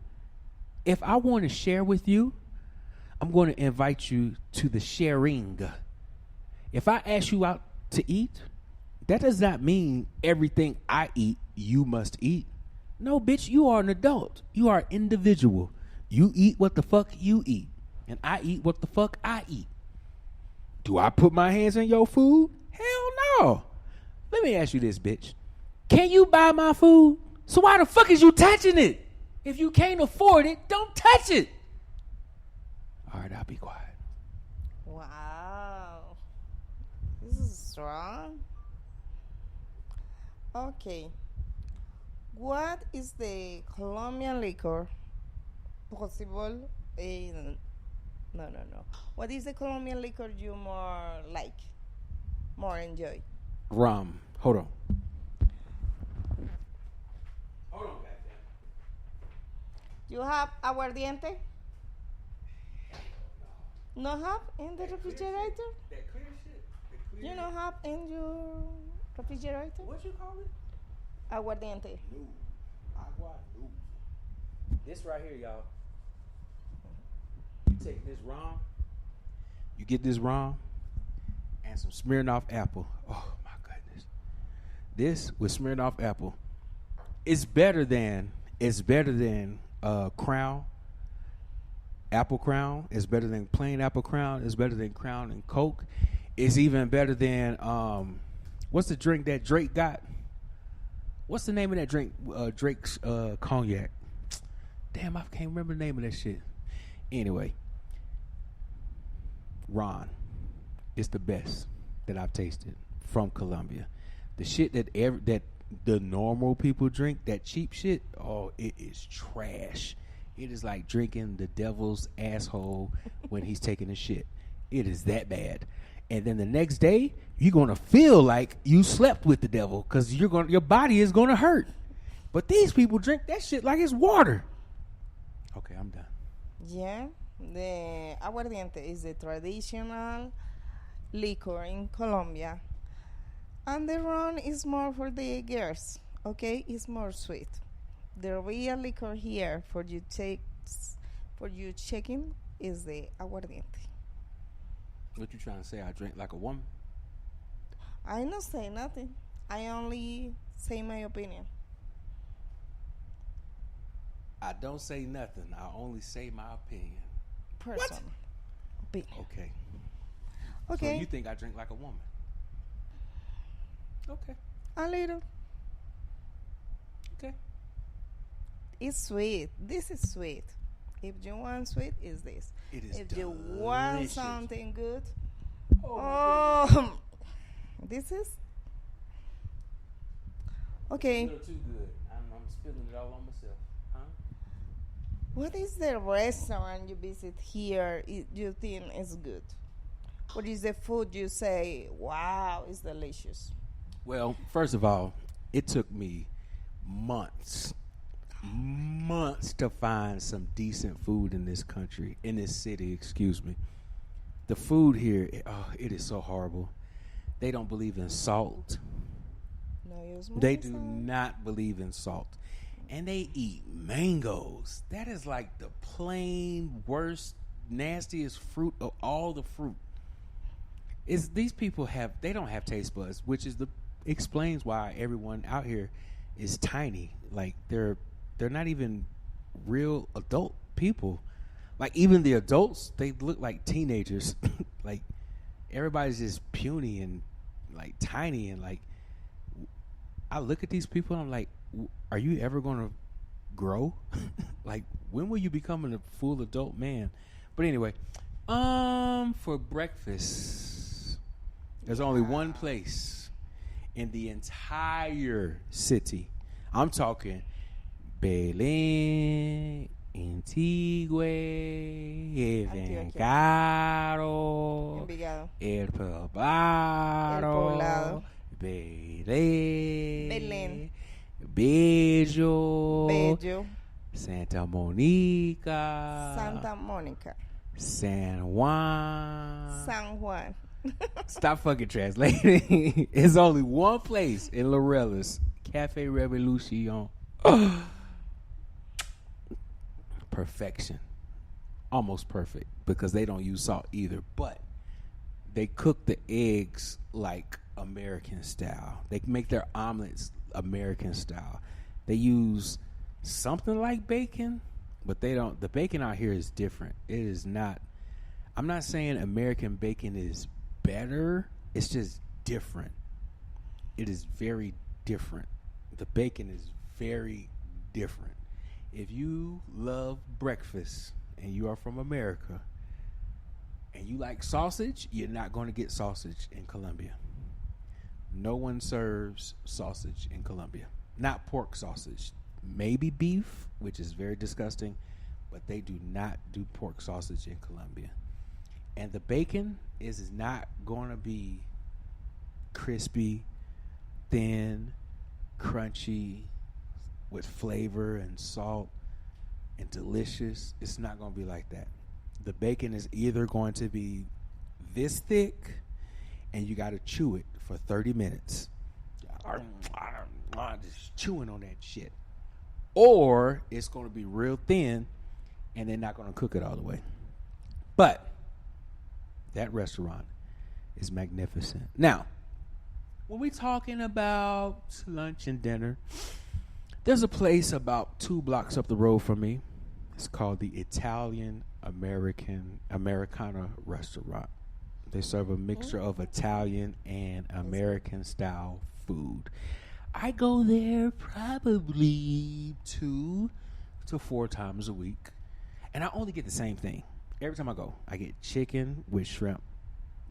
If I want to share with you, I'm going to invite you to the sharing. If I ask you out to eat, that does not mean everything I eat, you must eat. No, bitch, you are an adult. You are an individual. You eat what the fuck you eat. And I eat what the fuck I eat. Do I put my hands in your food? Hell no. Let me ask you this, bitch. Can you buy my food? So why the fuck is you touching it? If you can't afford it, don't touch it. All right, I'll be quiet.
Wow. This is strong. Okay. What is the Colombian liquor possible in... No. What is the Colombian liquor you more like? More enjoy?
Rum. Hold on. Hold on, goddamn.
You have aguardiente? No have in the refrigerator?
That clear shit.
You don't have in your refrigerator?
What you call it?
Aguardiente.
No. Agua. No. This right here, y'all. You take this rum. You get this rum and some Smirnoff apple. Oh my goodness. This with Smirnoff apple. It's better than Crown. Apple Crown. It's better than plain Apple Crown. It's better than Crown and Coke. It's even better than what's the drink that Drake got? What's the name of that drink? Drake's cognac. Damn, I can't remember the name of that shit. Anyway, Ron is the best that I've tasted from Colombia. The shit that the normal people drink, that cheap shit, oh, it is trash. It is like drinking the devil's asshole when he's taking a shit. It is that bad. And then the next day, you're gonna feel like you slept with the devil because your body is gonna hurt. But these people drink that shit like it's water. Okay, I'm done.
Yeah, the aguardiente is the traditional liquor in Colombia, and the rum is more for the girls. Okay, it's more sweet. The real liquor here for you checking is the aguardiente.
What you trying to say? I drink like a woman?
I don't say nothing. I only say my opinion.
I don't say nothing. I only say my opinion.
Personal opinion.
Okay.
Okay.
So you think I drink like a woman? Okay.
A little.
Okay.
It's sweet. This is sweet. If you want sweet, is this.
It is
If you want
delicious.
something good,
Oh,
this is okay.
a little too good. I'm spilling it all on myself. Huh?
What is the restaurant you visit here you think is good? What is the food you say, wow, it's delicious?
Well, first of all, it took me months to find some decent food in this country, in this city, excuse me. The food here, it is so horrible. They don't believe in salt.
No use
They
more
do
salt.
not believe in salt. And they eat mangoes. That is like the plain worst, nastiest fruit of all the fruit. These people they don't have taste buds, which explains why everyone out here is tiny. Like they're not even real adult people. Like even the adults, they look like teenagers. Like everybody's just puny and like tiny and like. I look at these people and I'm like, are you ever gonna grow? Like when will you become a full adult man? But anyway, for breakfast, there's only one place in the entire city. I'm talking Belén, Antigua, Envigado, El Poblado, Belén, Bello, Santa Monica, San Juan. Stop fucking translating. It's only one place in Laureles, Cafe Revolution. Perfection. Almost perfect because they don't use salt either, but they cook the eggs like American style. They make their omelets American style. They use something like bacon, but they don't. The bacon out here is different. It is not. I'm not saying American bacon is better. It's just different. It is very different. The bacon is very different. If you love breakfast and you are from America and you like sausage, you're not going to get sausage in Colombia. No one serves sausage in Colombia. Not pork sausage. Maybe beef, which is very disgusting, but they do not do pork sausage in Colombia. And the bacon is not going to be crispy, thin, crunchy, with flavor and salt and delicious. It's not going to be like that. The bacon is either going to be this thick and you got to chew it for 30 minutes. Just chewing on that shit. Or it's going to be real thin and they're not going to cook it all the way. But that restaurant is magnificent. Now, when we're talking about lunch and dinner, there's a place about 2 blocks up the road from me. It's called the Italian Americana Restaurant. They serve a mixture of Italian and American style food. I go there probably 2 to 4 times a week, and I only get the same thing. Every time I go, I get chicken with shrimp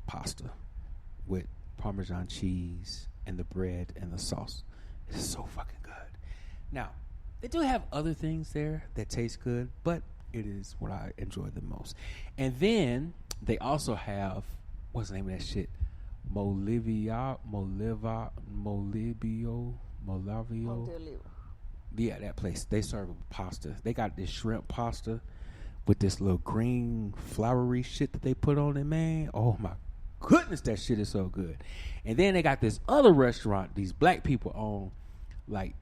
pasta with Parmesan cheese and the bread and the sauce. It's so fucking good. Now, they do have other things there that taste good, but it is what I enjoy the most. And then they also have, what's the name of that shit? Molavio. Yeah, that place. They serve pasta. They got this shrimp pasta with this little green floury shit that they put on it, man. Oh my goodness, that shit is so good. And then they got this other restaurant these black people own, like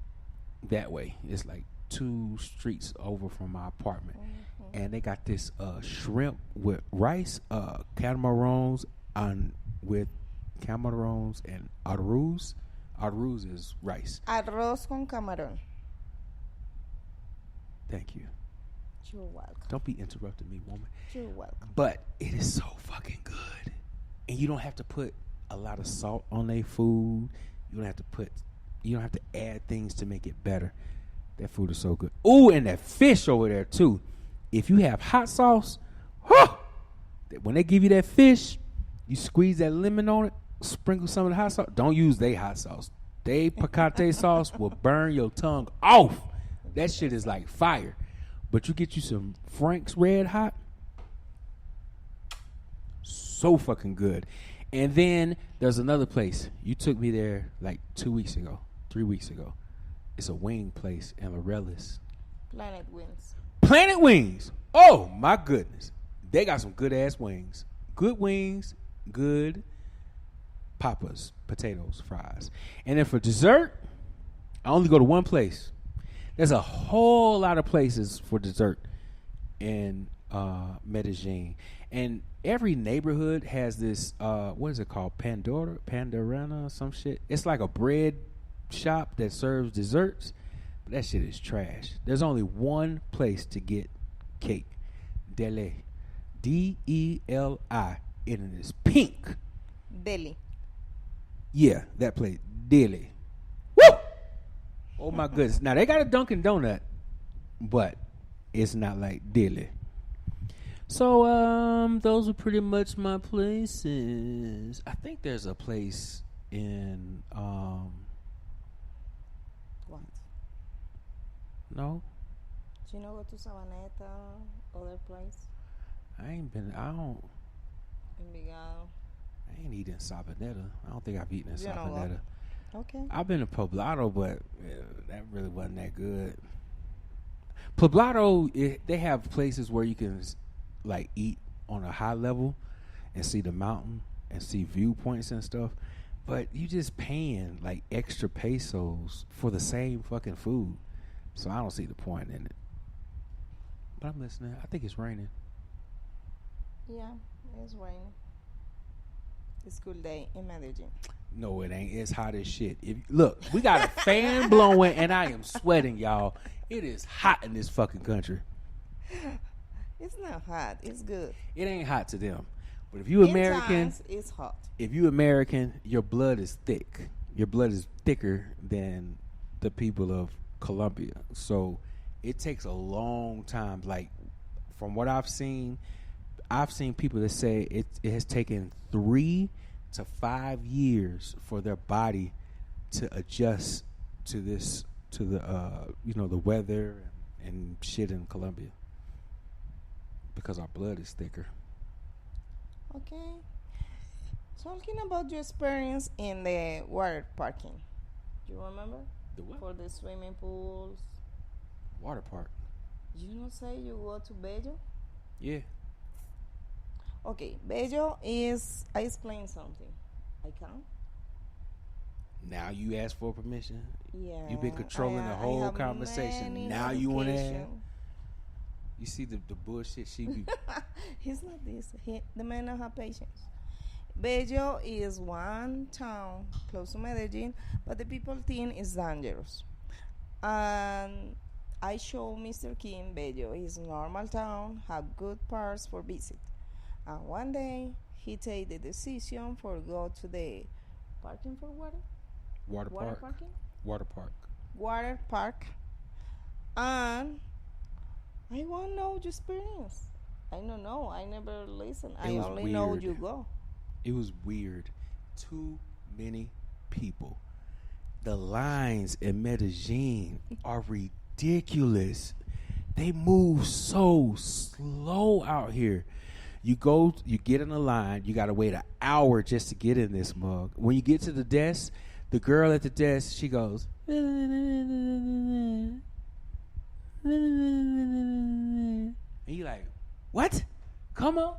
that way. It's like 2 streets over from my apartment. Mm-hmm. And they got this shrimp with rice, catamarans with camarones and arroz. Arroz is rice.
Arroz con camarón.
Thank you.
You're welcome.
Don't be interrupting me, woman.
You're welcome.
But it is so fucking good. And you don't have to put a lot of salt on their food. You don't have to add things to make it better. That food is so good. Ooh, and that fish over there too. If you have hot sauce, when they give you that fish, you squeeze that lemon on it, sprinkle some of the hot sauce. Don't use their hot sauce. They picante sauce will burn your tongue off. That shit is like fire. But you get you some Frank's Red Hot. So fucking good. And then there's another place. You took me there like 3 weeks ago. It's a wing place in Laureles. Planet Wings. Oh my goodness. They got some good ass wings. Good wings, good papas, potatoes, fries. And then for dessert, I only go to one place. There's a whole lot of places for dessert in Medellin. And every neighborhood has this, what is it called? Pandorana, some shit. It's like a bread shop that serves desserts. But that shit is trash. There's only one place to get cake. Deli. D-E-L-I. And it is pink.
Delhi.
Yeah, that place. Deli. Woo! Oh my goodness. Now they got a Dunkin' Donut, but it's not like Deli. So those are pretty much my places. I think there's a place in
What?
no,
Do you know go to Sabaneta, other place?
I ain't
Envigado.
eaten Sabaneta. I don't think I've eaten in
You know what?
Sabaneta.
Okay.
I've been to Poblado, but that really wasn't that good. Poblado, they have places where you can like eat on a high level and see the mountain and see viewpoints and stuff, but you just paying like extra pesos for the same fucking food. So I don't see the point in it. But I'm listening. I think it's raining.
Yeah, it's raining. It's good day in Medellin.
No, it ain't. It's hot as shit. Look, we got a fan blowing and I am sweating, y'all. It is hot in this fucking country.
It's not hot. It's good.
It ain't hot to them. But if you American,
Sometimes it's hot.
if you American, your blood is thick. Your blood is thicker than the people of Colombia. So it takes a long time. Like from what I've seen people that say it has taken 3 to 5 years for their body to adjust to this, to the the weather and shit in Colombia, because our blood is thicker.
Okay. Talking about your experience in the water parking. Do you remember?
The what?
For the swimming pools.
Water park.
You know, say you go to Bello?
Yeah.
Okay, Bello is, I explain something. I can?
Now you ask for permission.
Yeah.
You've been controlling
I
the whole
have
conversation.
many
Now you want to ask?
notifications.
You see the bullshit she be.
He's not this. The man don't have patience. Bello is one town close to Medellin, but the people think it's dangerous. And I show Mr. King Bello. It's a normal town, have good parts for visit. And one day, he take the decision for go to the parking for water?
Water park.
Parking?
Water park.
Water park. And I want to know your experience. I don't know. I never listen. I
was
only know
weird.
you go.
It was weird. Too many people. The lines in Medellin are ridiculous. They move so slow out here. You get in a line, you got to wait an hour just to get in this mug. When you get to the desk, the girl at the desk, she goes, and you like, what? Come on.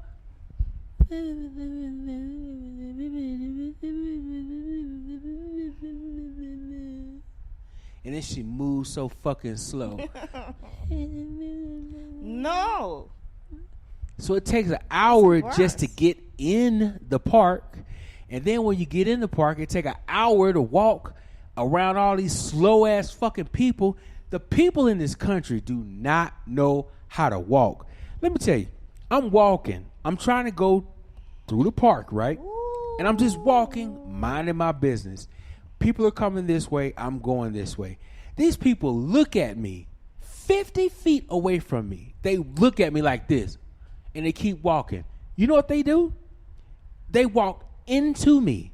And then she moves so fucking slow.
No.
So it takes an hour
It's
just to
worse.
get in the park. And then when you get in the park, it takes an hour to walk around all these slow ass fucking people. The people in this country do not know how to walk. Let me tell you, I'm walking. I'm trying to go through the park, right? And I'm just walking, minding my business. People are coming this way. I'm going this way. These people look at me 50 feet away from me. They look at me like this, and they keep walking. You know what they do? They walk into me.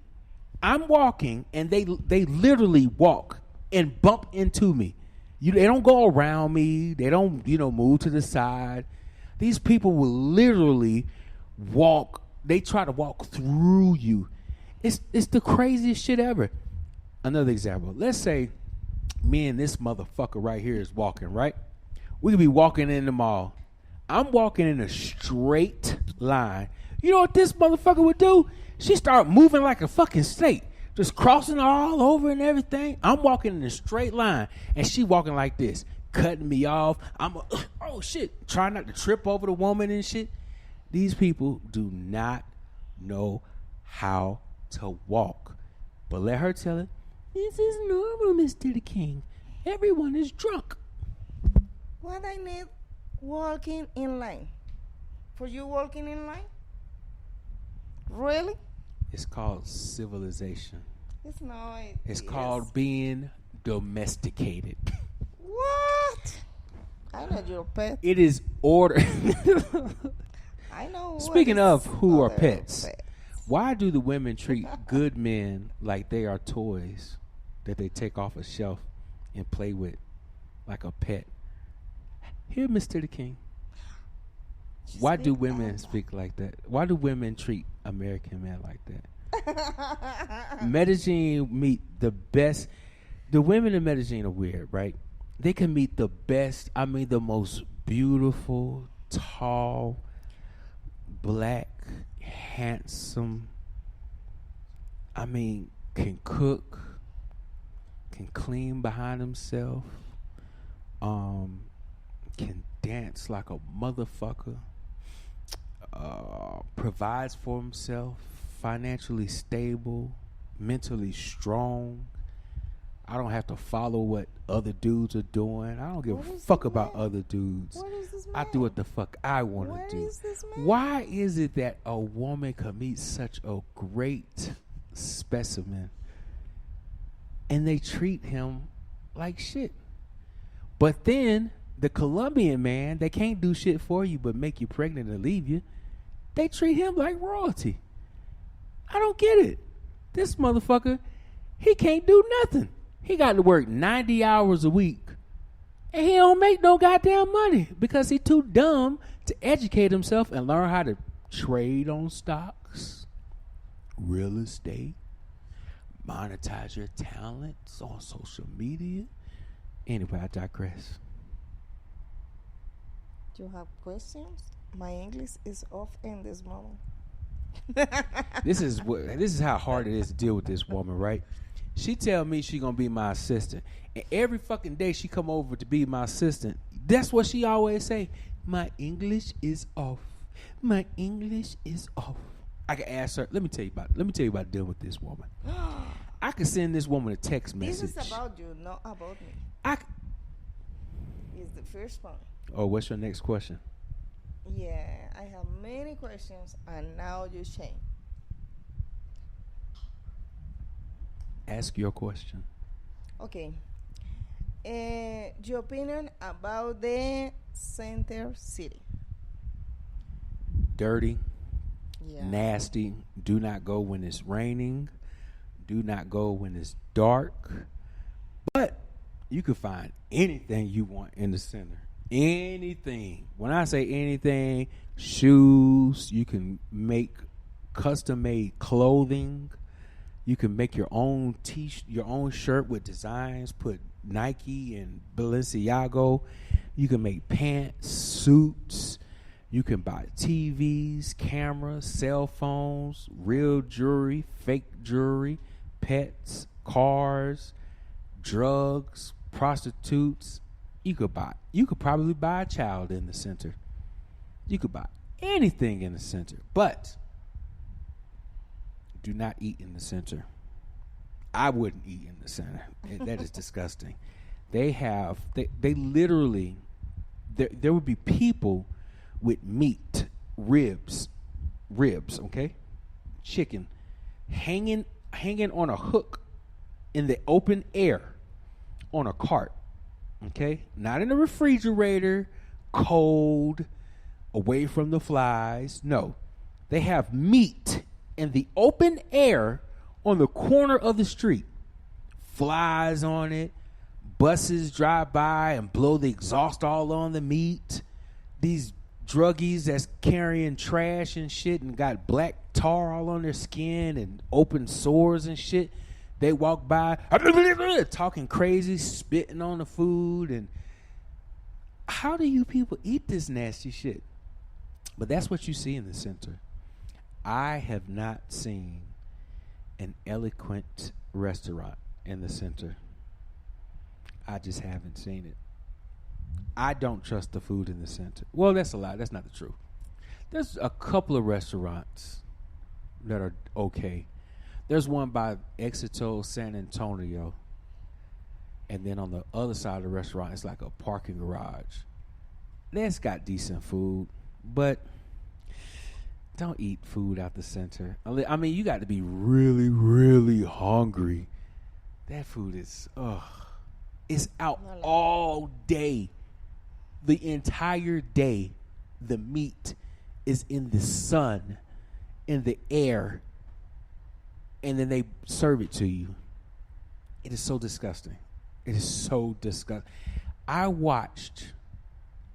I'm walking, and they literally walk and bump into me. They don't go around me. They don't, move to the side. These people will literally walk. They try to walk through you. It's the craziest shit ever. Another example. Let's say me and this motherfucker right here is walking, right? We could be walking in the mall. I'm walking in a straight line. You know what this motherfucker would do? She start moving like a fucking snake. Just crossing all over and everything. I'm walking in a straight line. And she walking like this. Cutting me off. Oh shit. Trying not to trip over the woman and shit. These people do not know how to walk. But let her tell it. This is normal, Mr. the King. Everyone is drunk.
What I need walking in line. for you walking in line? Really?
It's called civilization.
It's not.
It's called being domesticated.
What? I know you're a pet.
It is order.
I know. what
Speaking
is
of who are
other
pets, why do the women treat good men like they are toys that they take off a shelf and play with like a pet? Here, Mr. the King. Why do
speak
women
like
speak like that? Why do women treat American men like that? Medellin meet the best. The women in Medellin are weird, right? They can meet the best. I mean, the most beautiful, tall, black, handsome. I mean, can cook, can clean behind himself, can dance like a motherfucker, provides for himself, financially stable, mentally strong. I don't have to follow what other dudes are doing. I don't give
What
a
is
fuck
this
about
man?
other dudes.
What is this
I
man?
do what the fuck I want
Where
to do.
is this man?
Why is it that a woman could meet such a great specimen and they treat him like shit? But then the Colombian man, they can't do shit for you but make you pregnant and leave you. They treat him like royalty. I don't get it. This motherfucker, he can't do nothing. He got to work 90 hours a week. And he don't make no goddamn money because he too dumb to educate himself and learn how to trade on stocks, real estate, monetize your talents on social media. Anyway, I digress.
Do you have questions? My English is off in this moment.
This is how hard it is to deal with this woman, right? She tell me she gonna be my assistant, and every fucking day she come over to be my assistant. That's what she always say. My English is off. My English is off. I can ask her. Let me tell you about dealing with this woman. I can send this woman a text message.
This is about you, not about me. Is the first one.
Oh, what's your next question?
Yeah, I have many questions, and now you change.
Ask your question.
Okay. Your opinion about the center city?
Dirty,
Yeah.
nasty. Do not go when it's raining. Do not go when it's dark. But you can find anything you want in the center. Anything. When I say anything, shoes, you can make custom-made clothing. You can make your own your own shirt with designs. Put Nike and Balenciaga. You can make pants, suits. You can buy TVs, cameras, cell phones, real jewelry, fake jewelry, pets, cars, drugs, prostitutes. You could probably buy a child in the center. You could buy anything in the center, but do not eat in the center. I wouldn't eat in the center. That is disgusting. They literally, there would be people with meat, ribs, okay? Chicken, hanging on a hook in the open air on a cart, okay? Not in a refrigerator, cold, away from the flies. No, they have meat in the open air on the corner of the street. Flies on it. Buses drive by and blow the exhaust all on the meat. These druggies that's carrying trash and shit and got black tar all on their skin and open sores and shit. They walk by talking crazy, spitting on the food. And how do you people eat this nasty shit? But that's what you see in the center. I have not seen an eloquent restaurant in the center. I just haven't seen it. I don't trust the food in the center. Well, that's a lie. That's not the truth. There's a couple of restaurants that are okay. There's one by Éxito San Antonio. And then on the other side of the restaurant, it's like a parking garage. That's got decent food, but don't eat food out the center. I mean, you got to be really, really hungry. That food is, it's out all day. The entire day, the meat is in the sun, in the air, and then they serve it to you. It is so disgusting. It is so disgusting. I watched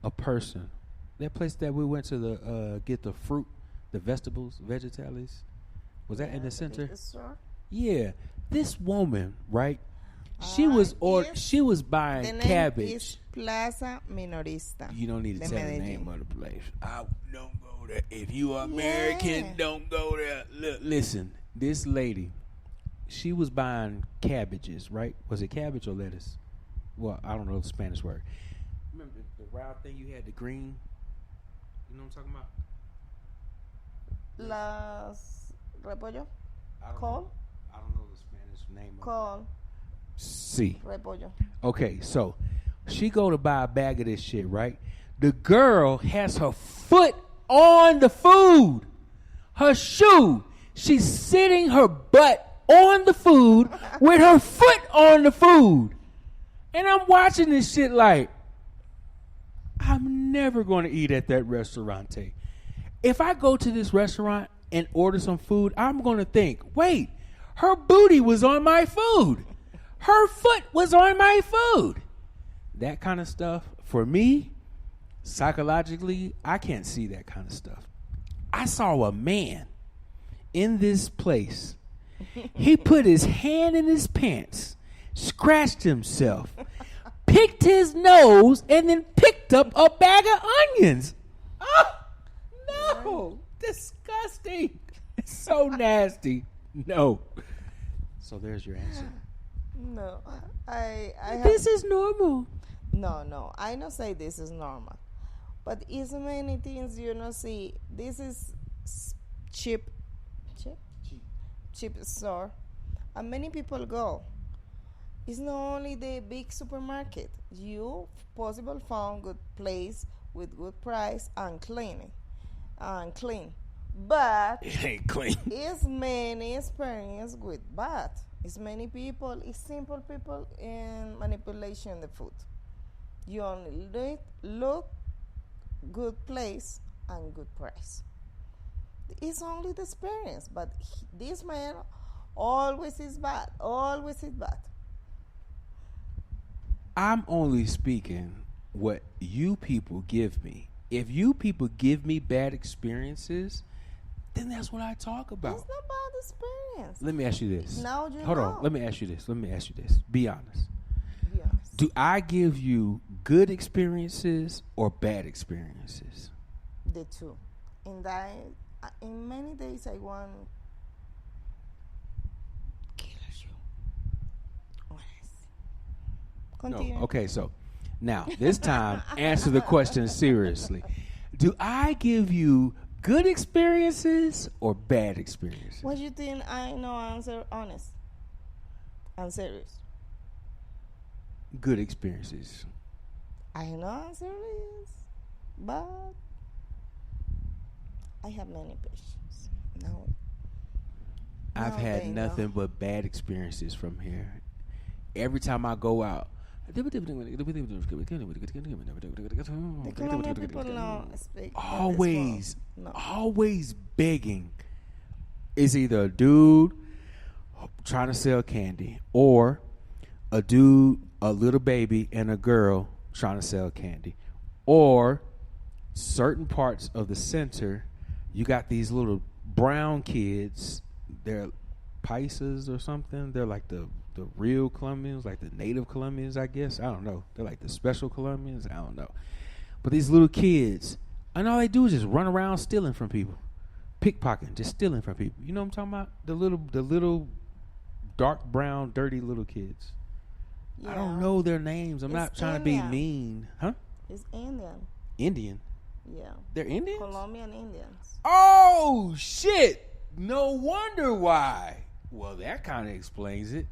a person, that place that we went to get the fruit, the vegetables, vegetales. Was that in the center? Yeah. This woman, right? She was buying
The name
cabbage.
is Plaza Minorista.
You don't need to
de
tell the
Medellin.
name of the place. Don't go there. If you are American, don't go there. Look, listen, this lady, she was buying cabbages, right? Was it cabbage or lettuce? Well, I don't know the Spanish word. Remember the round thing you had, the green? You know what I'm talking about?
Las repollo,
I don't
col,
know. I don't know the Spanish name of it.
col,
Sí.
repollo.
Okay, so she go to buy a bag of this shit, right? The girl has her foot on the food. Her shoe. She's sitting her butt on the food with her foot on the food. And I'm watching this shit like, I'm never going to eat at that restaurante. If I go to this restaurant and order some food, I'm going to think, wait, her booty was on my food. Her foot was on my food. That kind of stuff, for me, psychologically, I can't see that kind of stuff. I saw a man in this place. He put his hand in his pants, scratched himself, picked his nose, and then picked up a bag of onions. Oh, no. Disgusting. It's so nasty. No. So there's your answer.
No, I have,
This is normal.
no. I don't say this is normal, but it's many things you know. See, this is cheap store, and many people go. It's not only the big supermarket. You possible found good place with good price and clean, but
It ain't clean.
it's many experience with bad. It's many people, it's simple people in manipulation the food. You only look good place and good price. It's only the experience, but this man always is bad, always is bad.
I'm only speaking what you people give me. If you people give me bad experiences, then that's what I talk about.
It's not bad experience.
Let me ask you this.
Now you
Hold
know.
on. Let me ask you this. Be honest.
Be honest.
Do I give you good experiences or bad experiences?
The two. In many days I want kill you. Honest. Continue.
No. Okay, so now this time answer the question seriously. Do I give you good experiences or bad experiences?
What you think I know answer honest and serious?
Good experiences.
I know answer is, but I have many patients. No.
I've
No,
had
they
nothing
know.
but bad experiences from here. Every time I go out.
The Colombian people don't speak.
Always,
No.
always begging. It's either a dude trying to sell candy or a dude, a little baby, and a girl trying to sell candy. Or certain parts of the center, you got these little brown kids. They're paisas or something. They're like the real Colombians, like the native Colombians, I guess. I don't know. They're like the special Colombians. I don't know. But these little kids, and all they do is just run around stealing from people. Pickpocketing, just stealing from people. You know what I'm talking about? The little dark brown, dirty little kids. I don't
Yeah.
know their names. I'm
It's
not trying to be
Indian.
mean. Huh?
It's Indian.
Indian?
Yeah.
They're Indians?
Colombian Indians.
Oh, shit. No wonder why. Well, that kind of explains it.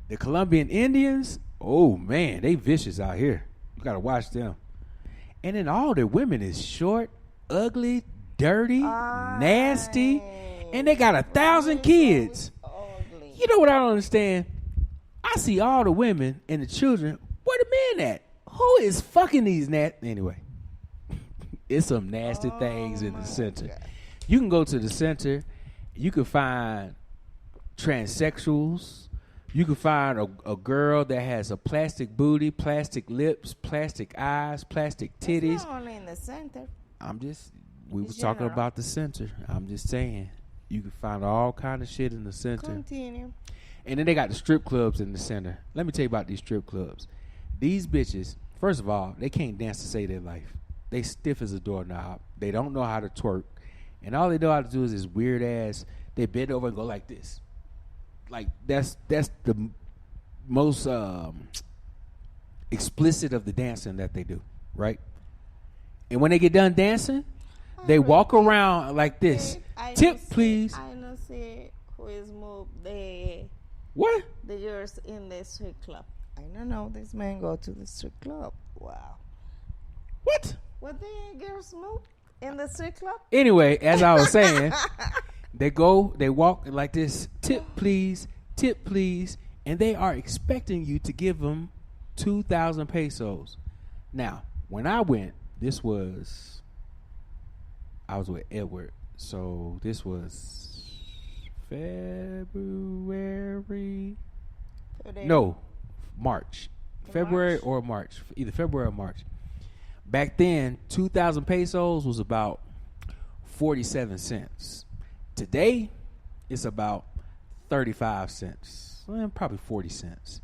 The Colombian Indians, oh, man, they vicious out here. You got to watch them. And then all their women is short, ugly, dirty, nasty, and they got 1,000 kids.
Ugly.
You know what I don't understand? I see all the women and the children. Where the men at? Who is fucking these Anyway, it's some nasty things in the center.
God.
You can go to the center. You can find transsexuals. You can find a girl that has a plastic booty, plastic lips, plastic eyes, plastic titties.
It's not only in the center.
We
In
was talking
general.
about the center. I'm just saying. You can find all kind of shit in the center.
Continue.
And then they got the strip clubs in the center. Let me tell you about these strip clubs. These bitches, first of all, they can't dance to save their life. They stiff as a doorknob. They don't know how to twerk. And all they know how to do is this weird ass, they bend over and go like this. Like that's the most explicit of the dancing that they do, right? And when they get done dancing, they walk around like this. Tip, please.
I don't see who is moved the
What?
girls in the strip club. I don't know. This man go to the strip club. Wow.
What?
What the girls move in the strip club?
Anyway, as I was saying, they walk like this. Tip, please. Tip, please. And they are expecting you to give them 2,000 pesos. Now, when I went, I was with Edward. So this was February. No, March. February or March. Either February or March. Back then, 2,000 pesos was about 47 cents. Today, it's about 35 cents. Well, probably 40 cents.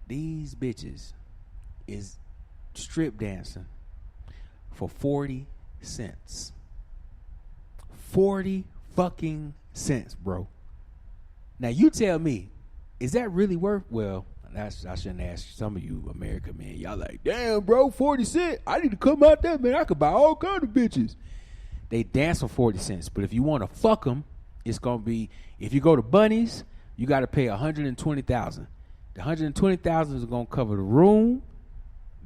These bitches is strip dancing for 40 cents. 40 fucking cents, bro. Now, you tell me, is that really worth? Well, I shouldn't ask some of you American men. Y'all like, damn, bro, 40 cents. I need to come out there, man. I could buy all kind of bitches. They dance for 40 cents. But if you want to fuck them, it's going to be, if you go to Bunnies, you got to pay $120,000. The $120,000 is going to cover the room,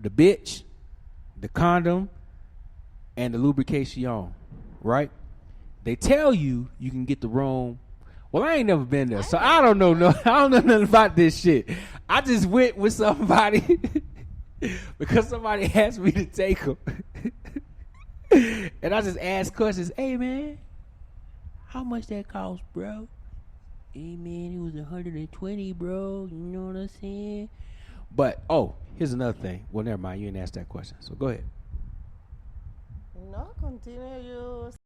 the bitch, the condom, and the lubrication, right? They tell you you can get the room. Well, I ain't never been there, so I don't know. I don't know nothing about this shit. I just went with somebody because somebody asked me to take them, and I just asked questions. Hey, man, how much that cost, bro? Hey, man, it was 120, bro. You know what I'm saying? But here's another thing. Well, never mind. You didn't ask that question, so go ahead.
No, continue. You